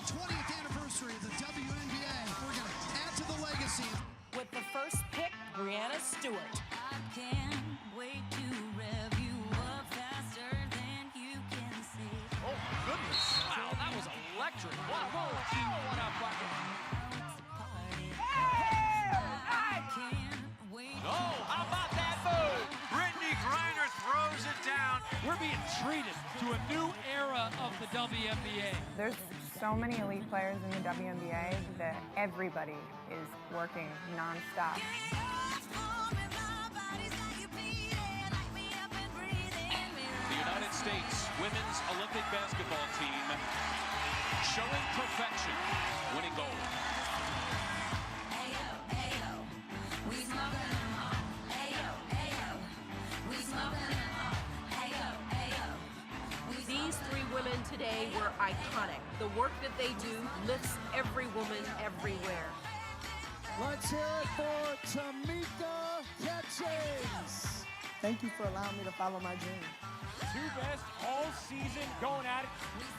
20th anniversary of the WNBA. We're going to add to the legacy. With the first pick, Brianna Stewart. I can't wait to rev you up faster than you can see. Oh, my goodness. Wow, that was electric. Wow, what a bucket. Oh, how about that move? Brittany Griner throws it down. We're being treated to a new era of the WNBA. There's so many elite players in the WNBA that everybody is working nonstop. The United States women's Olympic basketball team showing perfection, winning gold. These three women today were iconic. The work that they do lifts every woman everywhere. Let's hear it for Tamika Catchings. Thank you for allowing me to follow my dream. Two best all season going at it.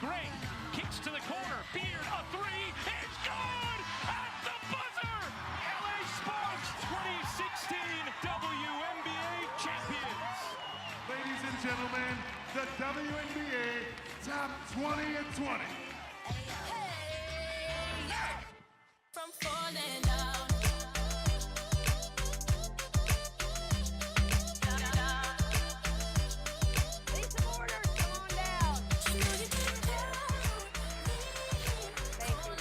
Great. Kicks to the corner. Beard, a three. It's good! At the buzzer! LA Sparks 2016 WNBA champions. Ladies and gentlemen, the WNBA Top 20 and 20. From falling down. Need some orders. Come on down. Thank you.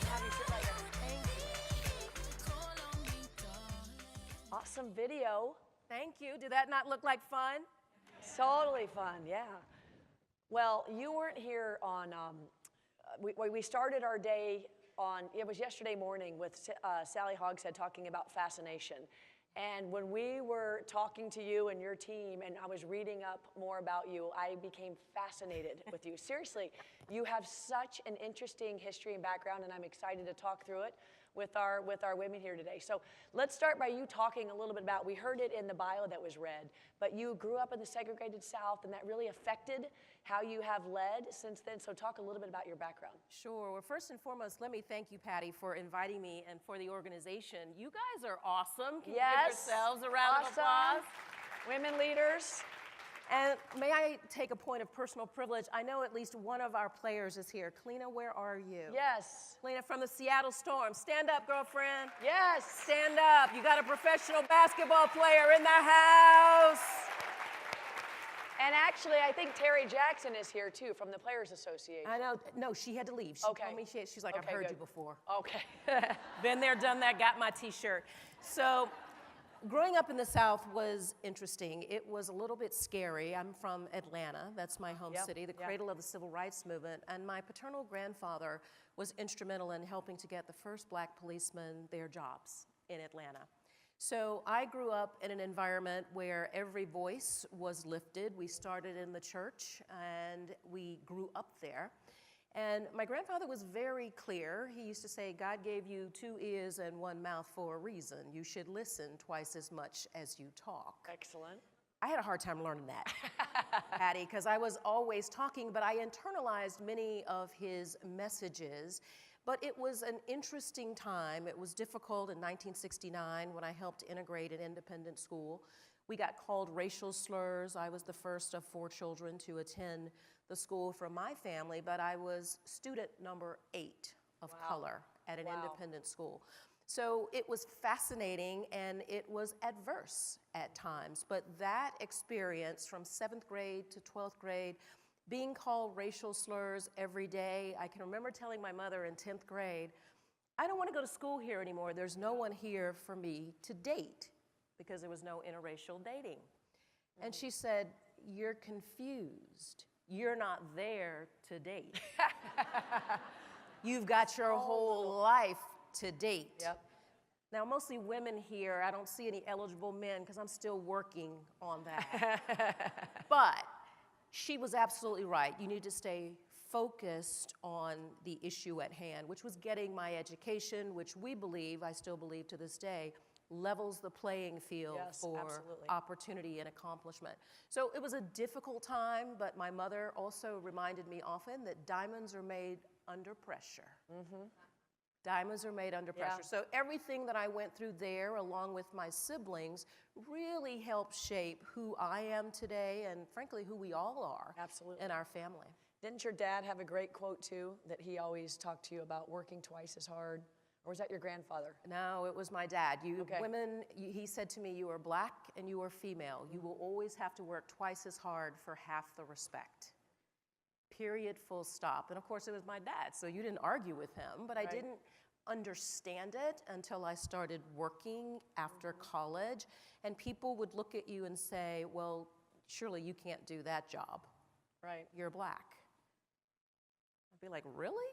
Have you sit right there. Thank you. Awesome video. Thank you. Did that not look like fun? Totally fun, yeah. Well, you weren't here on, we started our day on, it was yesterday morning with Sally Hogshead talking about fascination. And when we were talking to you and your team and I was reading up more about you, I became fascinated with you. Seriously, you have such an interesting history and background, and I'm excited to talk through it with our women here today. So let's start by you talking a little bit about, we heard it in the bio that was read, but you grew up in the segregated South and that really affected how you have led since then. So talk a little bit about your background. Sure. Well, first and foremost, let me thank you, Patty, for inviting me and for the organization. You guys are awesome. Can you give yourselves a round of applause? Women leaders. And may I take a point of personal privilege? I know at least one of our players is here. Kalina, where are you? Yes. Kalina from the Seattle Storm. Stand up, girlfriend. Yes. Stand up. You got a professional basketball player in the house. And actually, I think Terry Jackson is here too from the Players Association. I know. No, she had to leave. She told me she's like, I've heard you before. Okay. Been there, done that, got my t-shirt. So growing up in the South was interesting. It was a little bit scary. I'm from Atlanta. That's my home city, the cradle of the civil rights movement. And my paternal grandfather was instrumental in helping to get the first black policemen their jobs in Atlanta. So I grew up in an environment where every voice was lifted. We started in the church and we grew up there. And my grandfather was very clear. He used to say, God gave you 2 ears and 1 mouth for a reason. You should listen twice as much as you talk. Excellent. I had a hard time learning that, Patty, because I was always talking, but I internalized many of his messages. But it was an interesting time. It was difficult in 1969 when I helped integrate an independent school. We got called racial slurs. I was the first of 4 children to attend the school from my family, but I was student number 8 of color at an independent school. So it was fascinating and it was adverse at times. But that experience from 7th grade to 12th grade, being called racial slurs every day, I can remember telling my mother in 10th grade, I don't want to go to school here anymore. There's no one here for me to date, because there was no interracial dating. And she said, you're confused. You're not there to date. You've got your whole life to date. Yep. Now, mostly women here. I don't see any eligible men because I'm still working on that. But she was absolutely right. You need to stay focused on the issue at hand, which was getting my education, which we believe, I still believe to this day, levels the playing field Yes, for absolutely. opportunity and accomplishment. So it was a difficult time, but my mother also reminded me often that diamonds are made under pressure. Diamonds are made under pressure. So everything that I went through there, along with my siblings, really helped shape who I am today and, frankly, who we all are Absolutely. in our family. Didn't your dad have a great quote, too, that he always talked to you about working twice as hard? Or was that your grandfather? No, it was my dad. You Okay. women, he said to me, you are black and you are female. You will always have to work twice as hard for half the respect. Period, full stop. And of course, it was my dad, so you didn't argue with him, but I Right. didn't understand it until I started working after college, and people would look at you and say, well, surely you can't do that job. Right. You're black. I'd be like, really?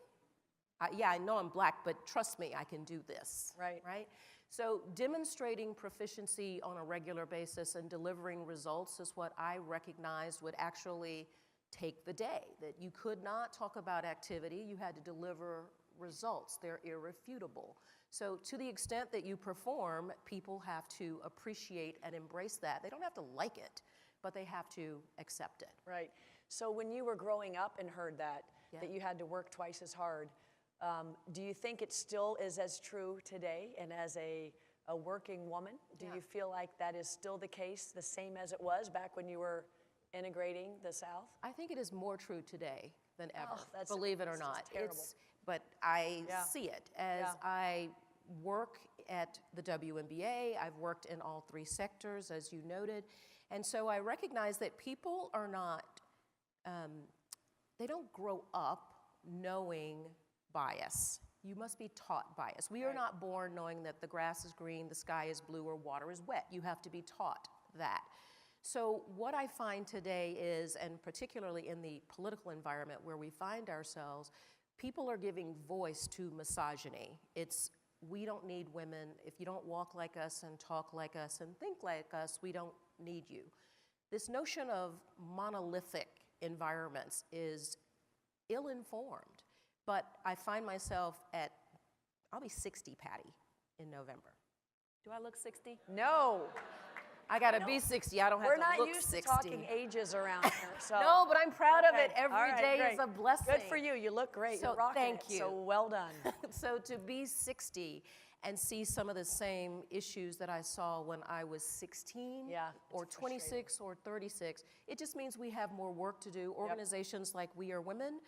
Yeah, I know I'm black, but trust me, I can do this. Right. Right? So demonstrating proficiency on a regular basis and delivering results is what I recognized would actually take the day. That you could not talk about activity, you had to deliver results. They're irrefutable. So to the extent that you perform, people have to appreciate and embrace that. They don't have to like it, but they have to accept it. Right. So when you were growing up and heard that, Yeah. that you had to work twice as hard, do you think it still is as true today? And as a working woman, do you feel like that is still the case, the same as it was back when you were integrating the South? I think it is more true today than ever, that's- believe it or it's just not. terrible. But I Yeah. see it as Yeah. I work at the WNBA. I've worked in all three sectors, as you noted. And so I recognize that people are not, they don't grow up knowing bias. You must be taught bias. We are not born knowing that the grass is green, the sky is blue, or water is wet. You have to be taught that. So what I find today is, and particularly in the political environment where we find ourselves, people are giving voice to misogyny. It's, we don't need women. If you don't walk like us and talk like us and think like us, we don't need you. This notion of monolithic environments is ill-informed, but I find myself at, I'll be 60, Patty, in November. Do I look 60? No. I gotta be 60. I don't have We're to not look used 60. to talking ages around here. So. No, but I'm proud of it. Okay. Every All right, day great. is a blessing. Good for you. You look great. So You're rocking thank it. you. So well done. So to be 60 and see some of the same issues that I saw when I was 16 Yeah, or it's 26 or 36, it just means we have more work to do. Organizations like We Are Women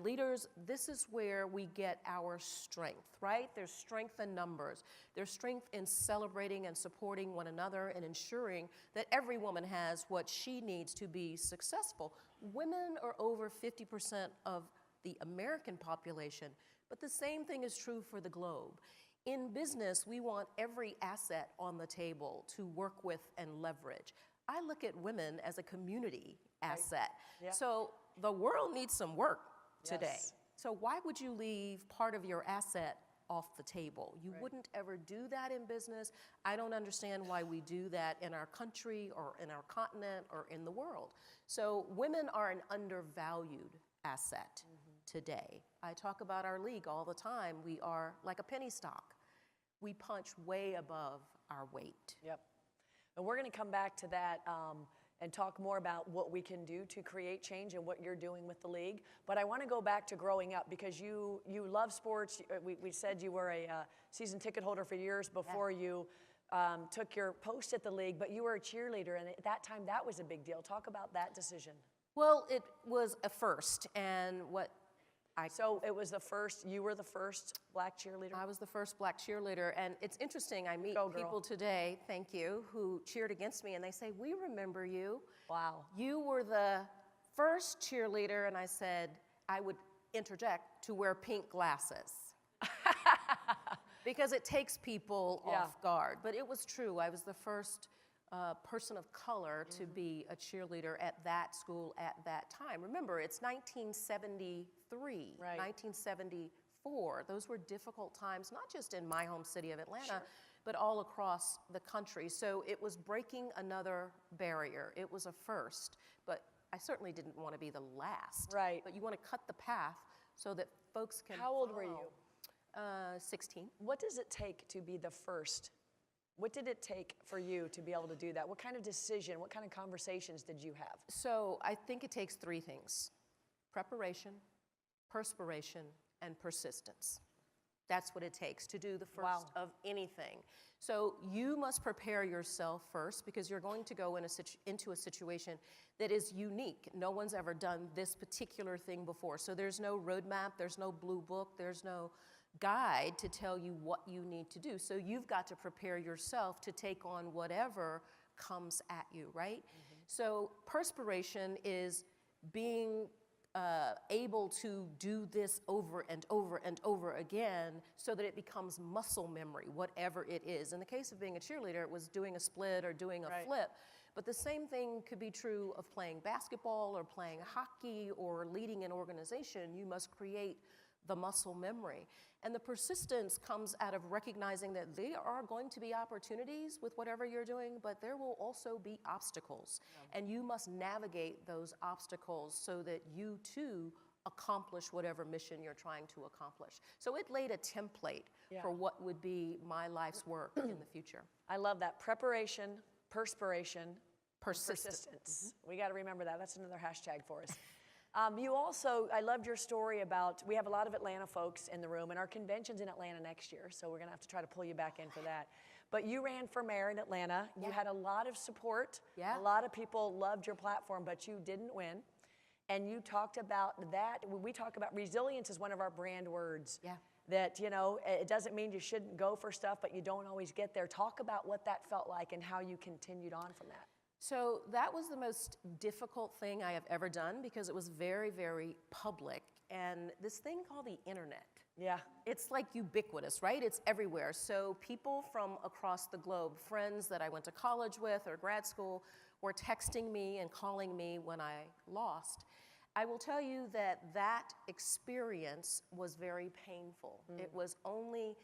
leaders, this is where we get our strength, right? There's strength in numbers. There's strength in celebrating and supporting one another and ensuring that every woman has what she needs to be successful. Women are over 50% of the American population, but the same thing is true for the globe. In business, we want every asset on the table to work with and leverage. I look at women as a community asset. Yeah. So the world needs some work today. Yes. So why would you leave part of your asset off the table? You wouldn't ever do that in business. I don't understand why we do that in our country or in our continent or in the world. So women are an undervalued asset today. I talk about our league all the time. We are like a penny stock. We punch way above our weight. Yep. And we're going to come back to that and talk more about what we can do to create change and what you're doing with the league. But I want to go back to growing up because you love sports. We said you were a season ticket holder for years before you took your post at the league, but you were a cheerleader, and at that time that was a big deal. Talk about that decision. Well, it was a first, and So it was the first, you were the first black cheerleader? I was the first black cheerleader, and it's interesting, I meet Go, girl. people today, thank you, who cheered against me, and they say, we remember you. Wow. You were the first cheerleader, and I said, I would interject, to wear pink glasses. Because it takes people off guard. But it was true, I was the first person of color to be a cheerleader at that school at that time. Remember, it's 1973, 1974. Those were difficult times, not just in my home city of Atlanta, but all across the country. So it was breaking another barrier. It was a first, but I certainly didn't want to be the last. Right. But you want to cut the path so that folks can How old were you? 16. What does it take to be the first What did it take for you to be able to do that? What kind of decision, what kind of conversations did you have? So I think it takes three things: preparation, perspiration, and persistence. That's what it takes to do the first of anything. So you must prepare yourself first, because you're going to go into a situation that is unique. No one's ever done this particular thing before. So there's no roadmap, there's no blue book, there's no guide to tell you what you need to do. So you've got to prepare yourself to take on whatever comes at you, right? So perspiration is being able to do this over and over and over again so that it becomes muscle memory, whatever it is. In the case of being a cheerleader, it was doing a split or doing a flip. But the same thing could be true of playing basketball or playing hockey or leading an organization. You must create the muscle memory. And the persistence comes out of recognizing that there are going to be opportunities with whatever you're doing, but there will also be obstacles. And you must navigate those obstacles so that you too accomplish whatever mission you're trying to accomplish. So it laid a template for what would be my life's work in the future. I love that. Preparation, perspiration, Persistence. We got to remember that. That's another hashtag for us. You also, I loved your story about, we have a lot of Atlanta folks in the room, and our convention's in Atlanta next year, so we're going to have to try to pull you back in for that. But you ran for mayor in Atlanta. You had a lot of support. A lot of people loved your platform, but you didn't win. And you talked about that. We talk about resilience is one of our brand words. That, you know, it doesn't mean you shouldn't go for stuff, but you don't always get there. Talk about what that felt like and how you continued on from that. So that was the most difficult thing I have ever done, because it was very, very public. And this thing called the internet. It's like ubiquitous, right? It's everywhere. So people from across the globe, friends that I went to college with or grad school, were texting me and calling me when I lost. I will tell you that that experience was very painful. It was only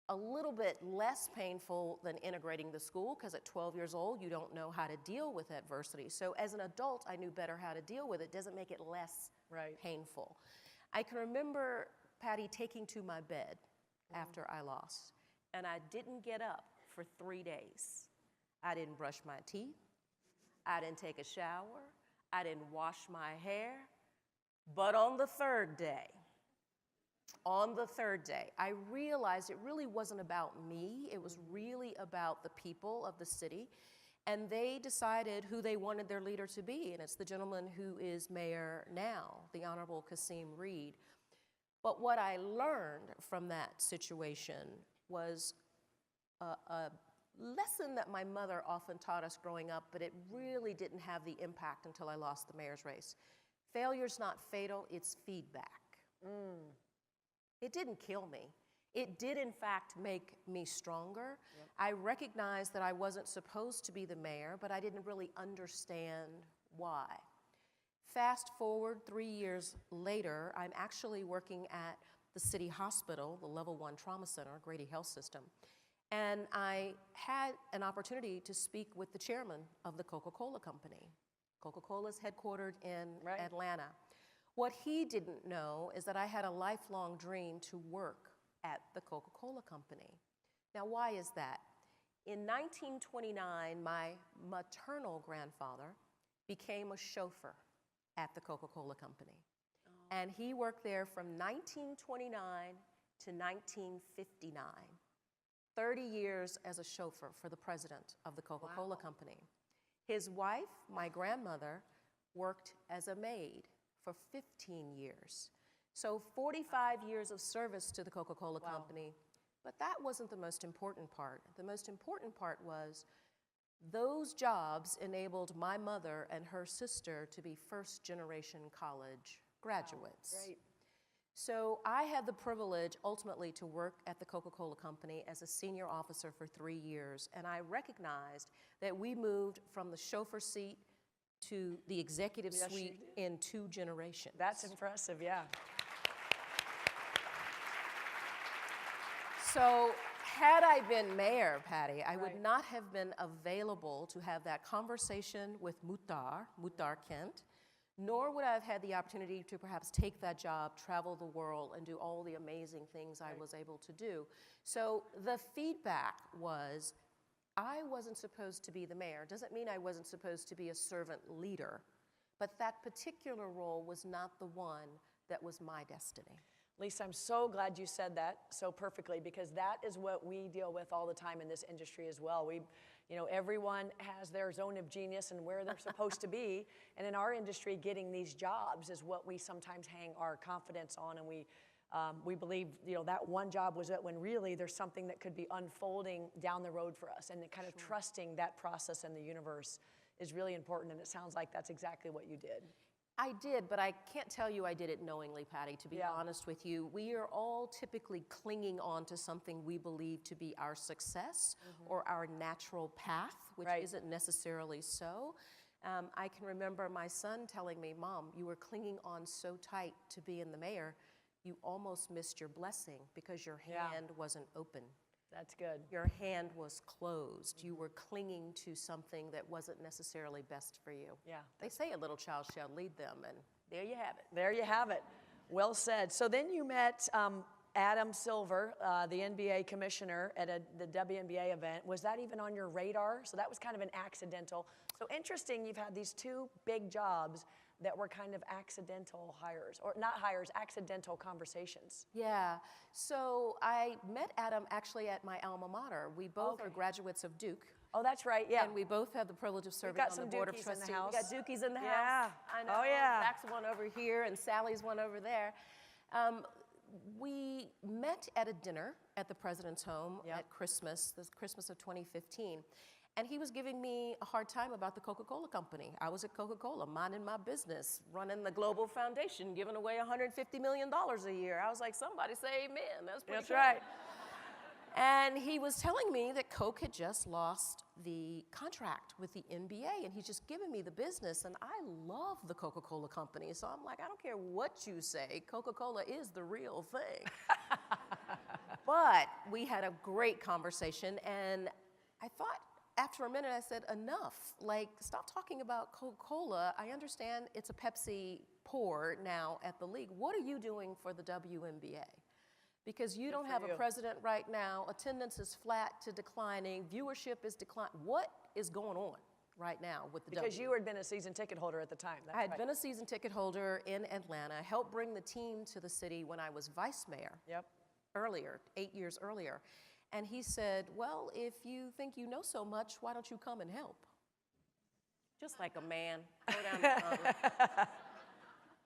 a little bit less painful than integrating the school, because at 12 years old, you don't know how to deal with adversity. So as an adult, I knew better how to deal with it. Doesn't make it less painful. I can remember, Patty, taking to my bed after I lost, and I didn't get up for 3 days. I didn't brush my teeth. I didn't take a shower. I didn't wash my hair. But on the third day, I realized it really wasn't about me. It was really about the people of the city. And they decided who they wanted their leader to be. And it's the gentleman who is mayor now, the Honorable Kasim Reed. But what I learned from that situation was a lesson that my mother often taught us growing up, but it really didn't have the impact until I lost the mayor's race. Failure's not fatal, it's feedback. It didn't kill me. It did, in fact, make me stronger. I recognized that I wasn't supposed to be the mayor, but I didn't really understand why. Fast forward 3 years later, I'm actually working at the city hospital, the level 1 trauma center, Grady Health System. And I had an opportunity to speak with the chairman of the Coca-Cola Company. Coca-Cola is headquartered in Atlanta. What he didn't know is that I had a lifelong dream to work at the Coca-Cola Company. Now, why is that? In 1929, my maternal grandfather became a chauffeur at the Coca-Cola Company. And he worked there from 1929 to 1959. 30 years as a chauffeur for the president of the Coca-Cola Company. His wife, my grandmother, worked as a maid for 15 years. So 45 years of service to the Coca-Cola Company. But that wasn't the most important part. The most important part was those jobs enabled my mother and her sister to be first-generation college graduates. Great. So I had the privilege ultimately to work at the Coca-Cola Company as a senior officer for 3 years, and I recognized that we moved from the chauffeur seat to the executive suite in 2 generations. That's impressive, yeah. So had I been mayor, Patty, I would not have been available to have that conversation with Muhtar Kent, nor would I have had the opportunity to perhaps take that job, travel the world, and do all the amazing things I was able to do. So the feedback was, I wasn't supposed to be the mayor. Doesn't mean I wasn't supposed to be a servant leader, but that particular role was not the one that was my destiny. Lisa, I'm so glad you said that so perfectly, because that is what we deal with all the time in this industry as well. Everyone has their zone of genius and where they're supposed to be, and in our industry, getting these jobs is what we sometimes hang our confidence on, and we believe that one job was it, when really there's something that could be unfolding down the road for us, and kind of trusting that process in the universe is really important, and it sounds like that's exactly what you did. I did, but I can't tell you I did it knowingly, Patty, to be honest with you. We are all typically clinging on to something we believe to be our success or our natural path, which isn't necessarily so. I can remember my son telling me, Mom, you were clinging on so tight to being the mayor, you almost missed your blessing because your hand wasn't open. That's good. Your hand was closed. You were clinging to something that wasn't necessarily best for you. Yeah. They say a little child shall lead them, and there you have it. There you have it. Well said. So then you met Adam Silver, the NBA commissioner, at the WNBA event. Was that even on your radar? So that was kind of an accidental. So interesting, you've had these two big jobs that were kind of accidental hires, or not hires, accidental conversations. Yeah, so I met Adam actually at my alma mater. We both are graduates of Duke. Oh, that's right, yeah. And we both have the privilege of serving on the board of trustees. We got Dukies in the house. I know. Oh, yeah. Zach's one over here, and Sally's one over there. We met at a dinner at the president's home at Christmas, the Christmas of 2015. And he was giving me a hard time about the Coca-Cola company. I was at Coca-Cola, minding my business, running the Global Foundation, giving away $150 million a year. I was like, somebody say amen. That's pretty cool. Right. And he was telling me that Coke had just lost the contract with the NBA, and he's just giving me the business. And I love the Coca-Cola company, so I'm like, I don't care what you say, Coca-Cola is the real thing. But we had a great conversation, and I thought, after a minute, I said, enough. Like, stop talking about Coca-Cola. I understand it's a Pepsi pour now at the league. What are you doing for the WNBA? Because you don't have a president right now. Attendance is flat to declining. Viewership is declining. What is going on right now with the WNBA? Because you had been a season ticket holder at the time. I had been a season ticket holder in Atlanta. I helped bring the team to the city when I was vice mayor. Earlier, 8 years earlier. And he said, well, if you think you know so much, why don't you come and help? Just like a man. Go down the tunnel.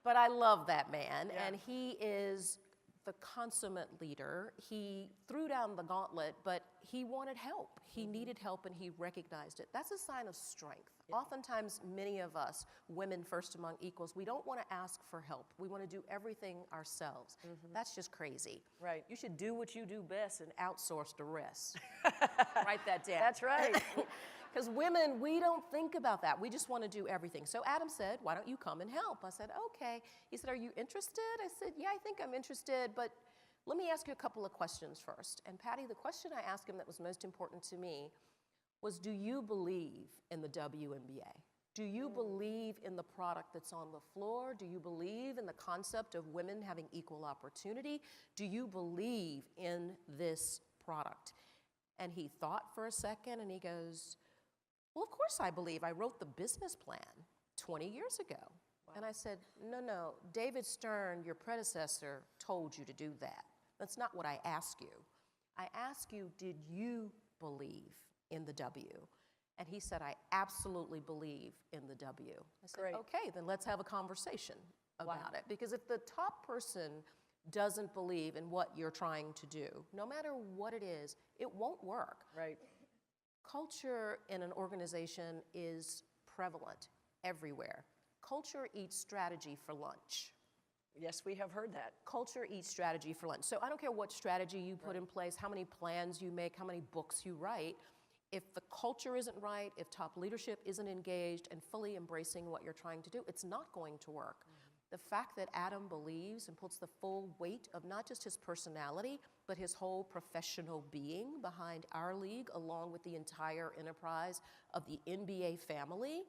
But I love that man, and he is the consummate leader. He threw down the gauntlet, but he wanted help. He needed help, and he recognized it. That's a sign of strength. Oftentimes, many of us, women first among equals, we don't want to ask for help. We want to do everything ourselves. That's just crazy. Right. You should do what you do best and outsource the rest. Write that down. That's right. Because women, we don't think about that. We just want to do everything. So Adam said, why don't you come and help? I said, okay. He said, are you interested? I said, yeah, I think I'm interested, but let me ask you a couple of questions first. And Patty, the question I asked him that was most important to me was, do you believe in the WNBA? Do you believe in the product that's on the floor? Do you believe in the concept of women having equal opportunity? Do you believe in this product? And he thought for a second, and he goes, well, of course I believe. I wrote the business plan 20 years ago. Wow. And I said, no, David Stern, your predecessor, told you to do that. That's not what I asked you. I asked you, did you believe in the W? And he said, I absolutely believe in the W. I said, Great. okay, then let's have a conversation about it. Because if the top person doesn't believe in what you're trying to do, no matter what it is, it won't work. Right. Culture in an organization is prevalent everywhere. Culture eats strategy for lunch. Yes, we have heard that. Culture eats strategy for lunch. So I don't care what strategy you put in place, how many plans you make, how many books you write. If the culture isn't right, if top leadership isn't engaged and fully embracing what you're trying to do, it's not going to work. The fact that Adam believes and puts the full weight of not just his personality, but his whole professional being behind our league, along with the entire enterprise of the NBA family,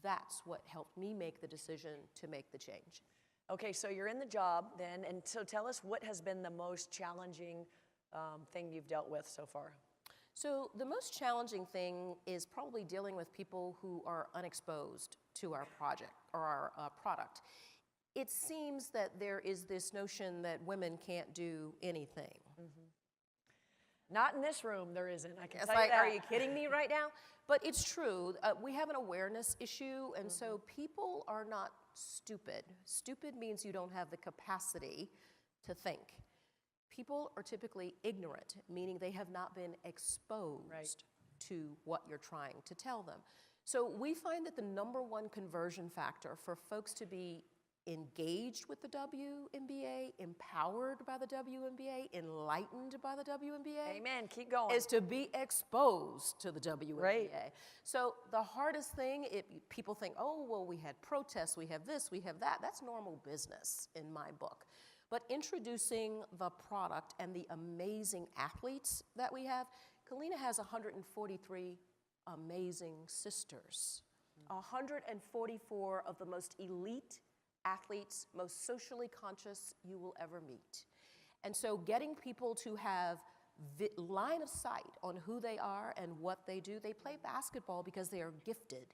That's what helped me make the decision to make the change. Okay, so you're in the job then, and so tell us what has been the most challenging thing you've dealt with so far. So the most challenging thing is probably dealing with people who are unexposed to our project or our product. It seems that there is this notion that women can't do anything. Not in this room, there isn't. I can It's tell like, you that. are you kidding me right now? But it's true. We have an awareness issue, and so people are not stupid. Stupid means you don't have the capacity to think. People are typically ignorant, meaning they have not been exposed to what you're trying to tell them. So we find that the #1 conversion factor for folks to be engaged with the WNBA, empowered by the WNBA, enlightened by the WNBA. Amen, keep going. Is to be exposed to the WNBA. Right. So the hardest thing, people think, oh, well, we had protests, we have this, we have that. That's normal business in my book. But introducing the product and the amazing athletes that we have, Kalina has 143 amazing sisters. 144 of the most elite athletes, most socially conscious you will ever meet. And so getting people to have line of sight on who they are and what they do. They play basketball because they are gifted.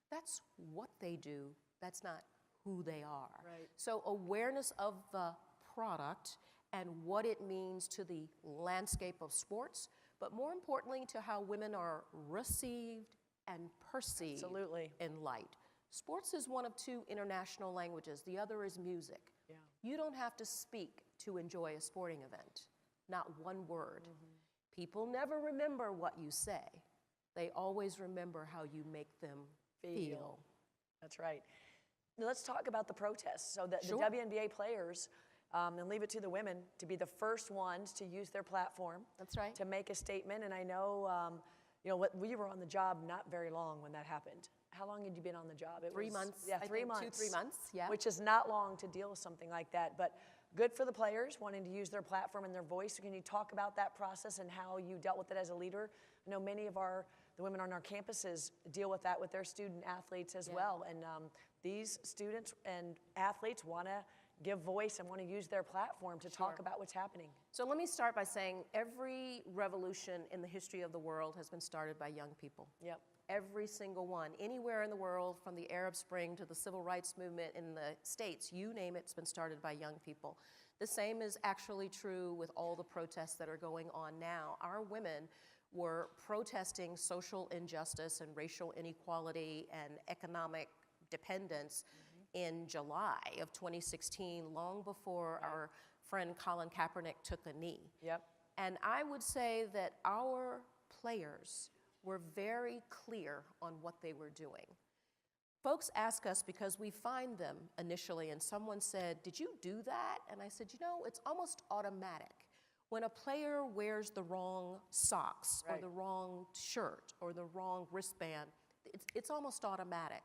That's what they do. That's not who they are. Right. So awareness of the product and what it means to the landscape of sports, but more importantly to how women are received and perceived in light. Sports is one of 2 international languages. The other is music. Yeah. You don't have to speak to enjoy a sporting event. Not one word. People never remember what you say. They always remember how you make them feel. That's right. Now let's talk about the protests. So the Sure. WNBA players, and leave it to the women to be the first ones to use their platform. That's right. To make a statement. And I know, we were on the job not very long when that happened. How long had you been on the job? It 3 was, months. Yeah, I 3 think months. 2-3 months, yeah. Which is not long to deal with something like that. But good for the players wanting to use their platform and their voice. Can you talk about that process and how you dealt with it as a leader? I know many of the women on our campuses deal with that with their student athletes as well. And these students and athletes want to give voice and want to use their platform to talk about what's happening. So let me start by saying every revolution in the history of the world has been started by young people. Yep. Every single one. Anywhere in the world, from the Arab Spring to the Civil Rights Movement in the States, you name it, it's been started by young people. The same is actually true with all the protests that are going on now. Our women were protesting social injustice and racial inequality and economic dependence in July of 2016, long before our friend Colin Kaepernick took a knee. Yep. And I would say that our players were very clear on what they were doing. Folks ask us because we find them initially, and someone said, "Did you do that?" And I said, it's almost automatic. When a player wears the wrong socks or the wrong shirt or the wrong wristband, it's almost automatic.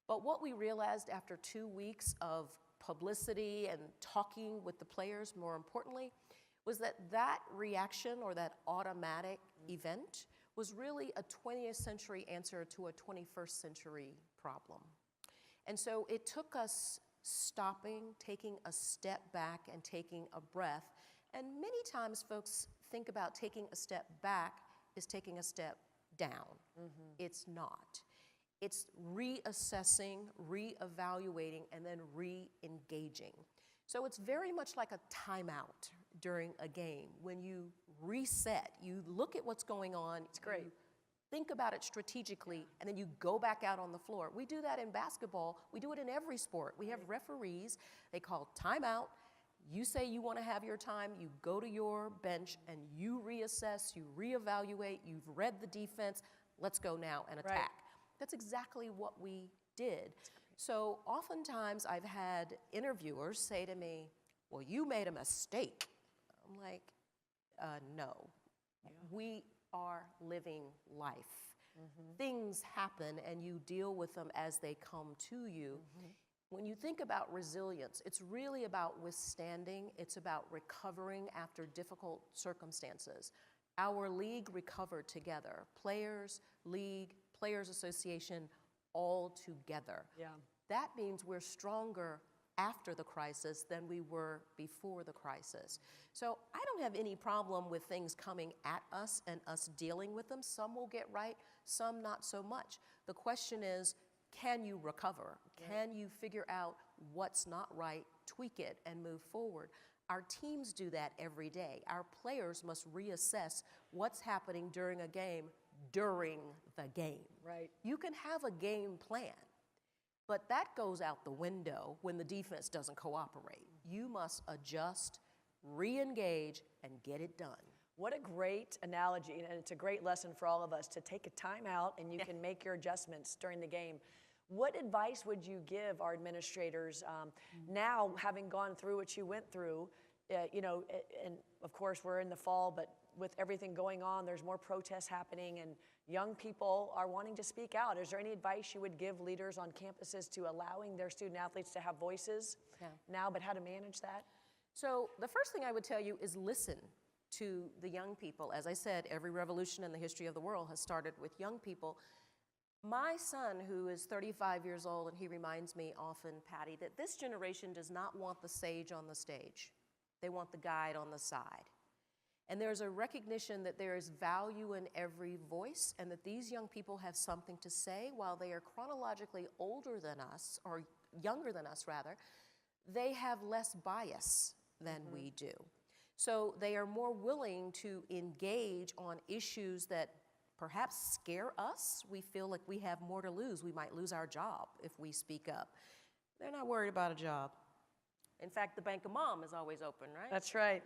But what we realized after 2 weeks of publicity and talking with the players, more importantly, was that reaction or that automatic event was really a 20th century answer to a 21st century problem. And so it took us stopping, taking a step back, and taking a breath. And many times folks think about taking a step back is taking a step down. It's not. It's reassessing, reevaluating, and then re-engaging. So it's very much like a timeout during a game. When you reset, you look at what's going on. It's great. You think about it strategically, and then you go back out on the floor. We do that in basketball. We do it in every sport. We have referees. They call timeout. You say you want to have your time. You go to your bench, and you reassess, you reevaluate. You've read the defense. Let's go now and attack. That's exactly what we did. So oftentimes I've had interviewers say to me, "Well, you made a mistake." I'm like, no. We are living life. Things happen and you deal with them as they come to you. When you think about resilience, it's really about withstanding. It's about recovering after difficult circumstances. Our league recovered together. Players, league, Players Association, all together. Yeah. That means we're stronger after the crisis than we were before the crisis. So I don't have any problem with things coming at us and us dealing with them. Some will get right, some not so much. The question is, can you recover? Can you figure out what's not right, tweak it, and move forward? Our teams do that every day. Our players must reassess what's happening during a game during the game. Right. You can have a game plan, but that goes out the window when the defense doesn't cooperate. You must adjust, re-engage, and get it done. What a great analogy, and it's a great lesson for all of us to take a timeout and you can make your adjustments during the game. What advice would you give our administrators now, having gone through what you went through? You know, and of course we're in the fall, but with everything going on, there's more protests happening, and young people are wanting to speak out. Is there any advice you would give leaders on campuses to allowing their student athletes to have voices now, but how to manage that? So the first thing I would tell you is listen to the young people. As I said, every revolution in the history of the world has started with young people. My son, who is 35 years old, and he reminds me often, Patty, that this generation does not want the sage on the stage. They want the guide on the side. And there's a recognition that there is value in every voice, and that these young people have something to say. While they are chronologically older than us, or younger than us rather, they have less bias than we do. So they are more willing to engage on issues that perhaps scare us. We feel like we have more to lose. We might lose our job if we speak up. They're not worried about a job. In fact, the Bank of Mom is always open, right? That's right.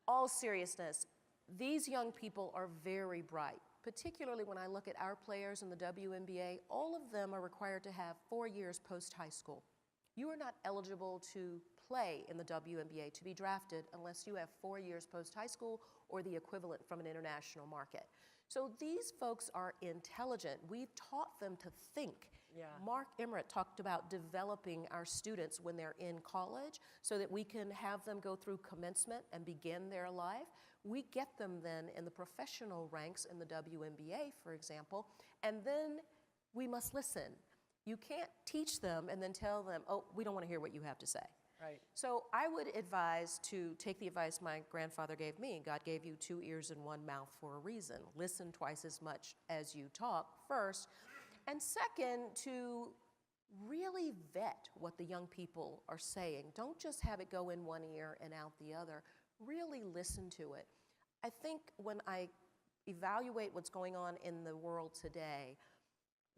All seriousness, these young people are very bright, particularly when I look at our players in the WNBA. All of them are required to have 4 years post-high school. You are not eligible to play in the WNBA, to be drafted, unless you have 4 years post-high school or the equivalent from an international market. So these folks are intelligent. We've taught them to think. Yeah. Mark Emmert talked about developing our students when they're in college so that we can have them go through commencement and begin their life. We get them then in the professional ranks in the WNBA, for example, and then we must listen. You can't teach them and then tell them, oh, we don't want to hear what you have to say. Right. So I would advise to take the advice my grandfather gave me. God gave you 2 ears and 1 mouth for a reason. Listen twice as much as you talk, first. And second, to really vet what the young people are saying. Don't just have it go in one ear and out the other. Really listen to it. I think when I evaluate what's going on in the world today,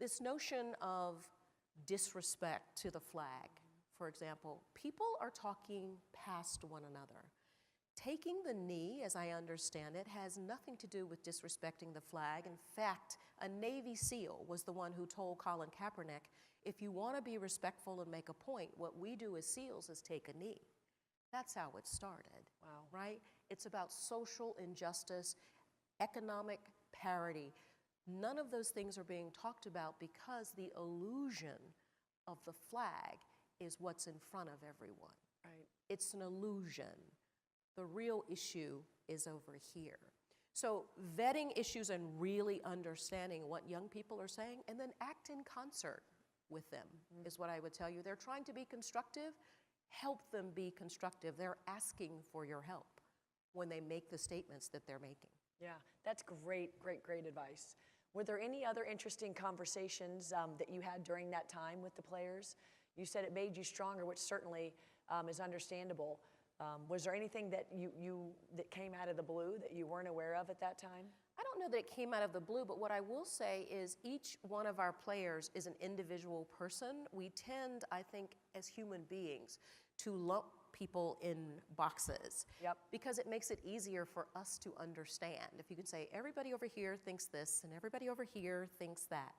this notion of disrespect to the flag, for example, people are talking past one another. Taking the knee, as I understand it, has nothing to do with disrespecting the flag. In fact, a Navy SEAL was the one who told Colin Kaepernick, if you want to be respectful and make a point, what we do as SEALs is take a knee. That's how it started. Wow. Right? It's about social injustice, economic parity. None of those things are being talked about because the illusion of the flag is what's in front of everyone. Right. It's an illusion. The real issue is over here. So vetting issues and really understanding what young people are saying, and then act in concert with them is what I would tell you. They're trying to be constructive. Help them be constructive. They're asking for your help when they make the statements that they're making. Yeah, that's great, great, great advice. Were there any other interesting conversations that you had during that time with the players? You said it made you stronger, which certainly is understandable. Was there anything that that came out of the blue that you weren't aware of at that time? I don't know that it came out of the blue, but what I will say is each one of our players is an individual person. We tend, I think, as human beings, to lump people in boxes. Yep. Because it makes it easier for us to understand. If you can say, everybody over here thinks this, and everybody over here thinks that.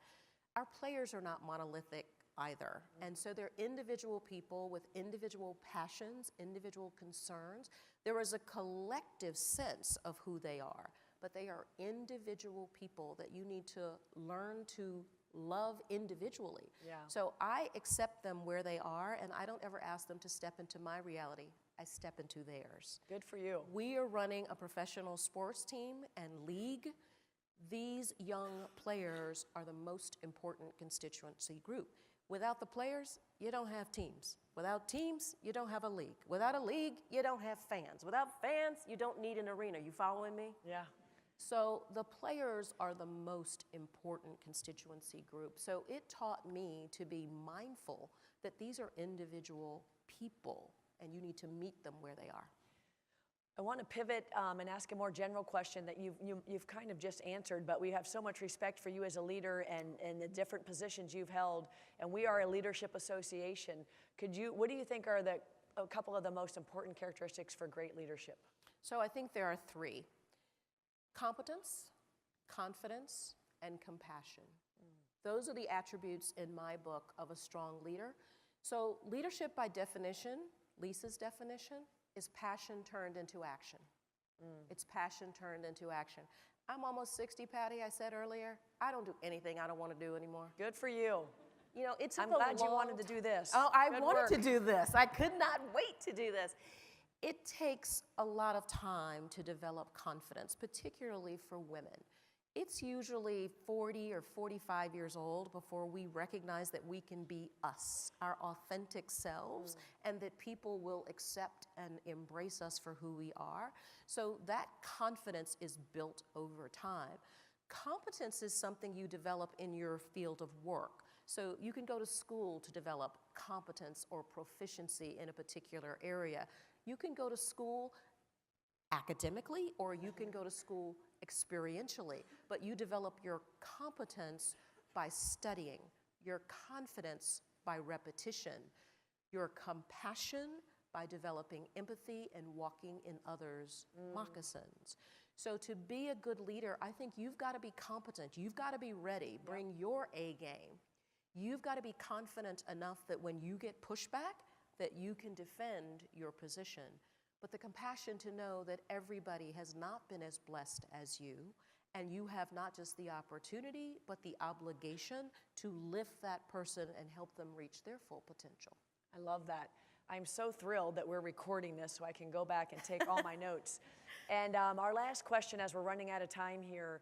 Our players are not monolithic either. And so they're individual people with individual passions, individual concerns. There is a collective sense of who they are, but they are individual people that you need to learn to love individually. Yeah. So I accept them where they are, and I don't ever ask them to step into my reality. I step into theirs. Good for you. We are running a professional sports team and league. These young players are the most important constituency group. Without the players, you don't have teams. Without teams, you don't have a league. Without a league, you don't have fans. Without fans, you don't need an arena. You following me? Yeah. So the players are the most important constituency group. So it taught me to be mindful that these are individual people and you need to meet them where they are. I want to pivot and ask a more general question that you've kind of just answered, but we have so much respect for you as a leader and the different positions you've held, and we are a leadership association. What do you think are a couple of the most important characteristics for great leadership? So I think there are three: competence, confidence, and compassion. Those are the attributes in my book of a strong leader. So leadership by definition, Lisa's definition, is passion turned into action. It's passion turned into action. I'm almost 60, Patty, I said earlier. I don't do anything I don't want to do anymore. Good for you. You know, it's I'm glad you wanted to do this. Oh, I Good wanted work. to do this. I could not wait to do this. It takes a lot of time to develop confidence, particularly for women. It's usually 40 or 45 years old before we recognize that we can be us, our authentic selves, and that people will accept and embrace us for who we are. So that confidence is built over time. Competence is something you develop in your field of work. So you can go to school to develop competence or proficiency in a particular area. You can go to school academically, or you can go to school experientially, but you develop your competence by studying, your confidence by repetition, your compassion by developing empathy and walking in others' moccasins. So to be a good leader, I think you've got to be competent, you've got to be ready, bring your A game. You've got to be confident enough that when you get pushback, that you can defend your position. But the compassion to know that everybody has not been as blessed as you, and you have not just the opportunity, but the obligation to lift that person and help them reach their full potential. I love that. I'm so thrilled that we're recording this so I can go back and take all my notes. And our last question, as we're running out of time here,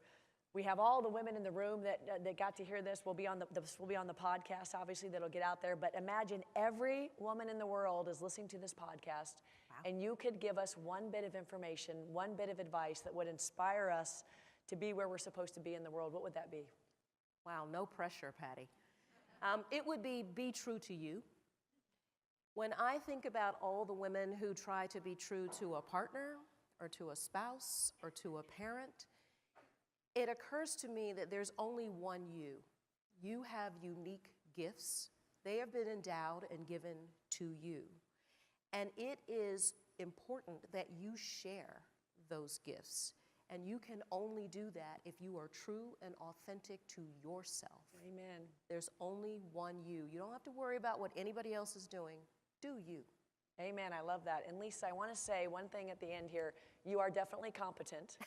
we have all the women in the room that got to hear this. Will be on the podcast, obviously, that'll get out there. But imagine every woman in the world is listening to this podcast, and you could give us one bit of information, one bit of advice that would inspire us to be where we're supposed to be in the world. What would that be? Wow, no pressure, Patty. It would be true to you. When I think about all the women who try to be true to a partner or to a spouse or to a parent, it occurs to me that there's only one you. You have unique gifts. They have been endowed and given to you. And it is important that you share those gifts. And you can only do that if you are true and authentic to yourself. Amen. There's only one you. You don't have to worry about what anybody else is doing. Do you. Amen. I love that. And Lisa, I want to say one thing at the end here. You are definitely competent.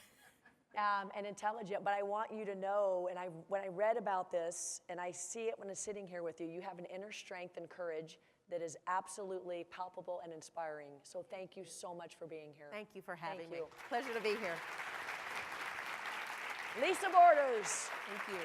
And intelligent, but I want you to know, and when I read about this, and I see it when I'm sitting here with you, you have an inner strength and courage that is absolutely palpable and inspiring. So thank you so much for being here. Thank you for having me. you. Pleasure to be here. Lisa Borders. Thank you.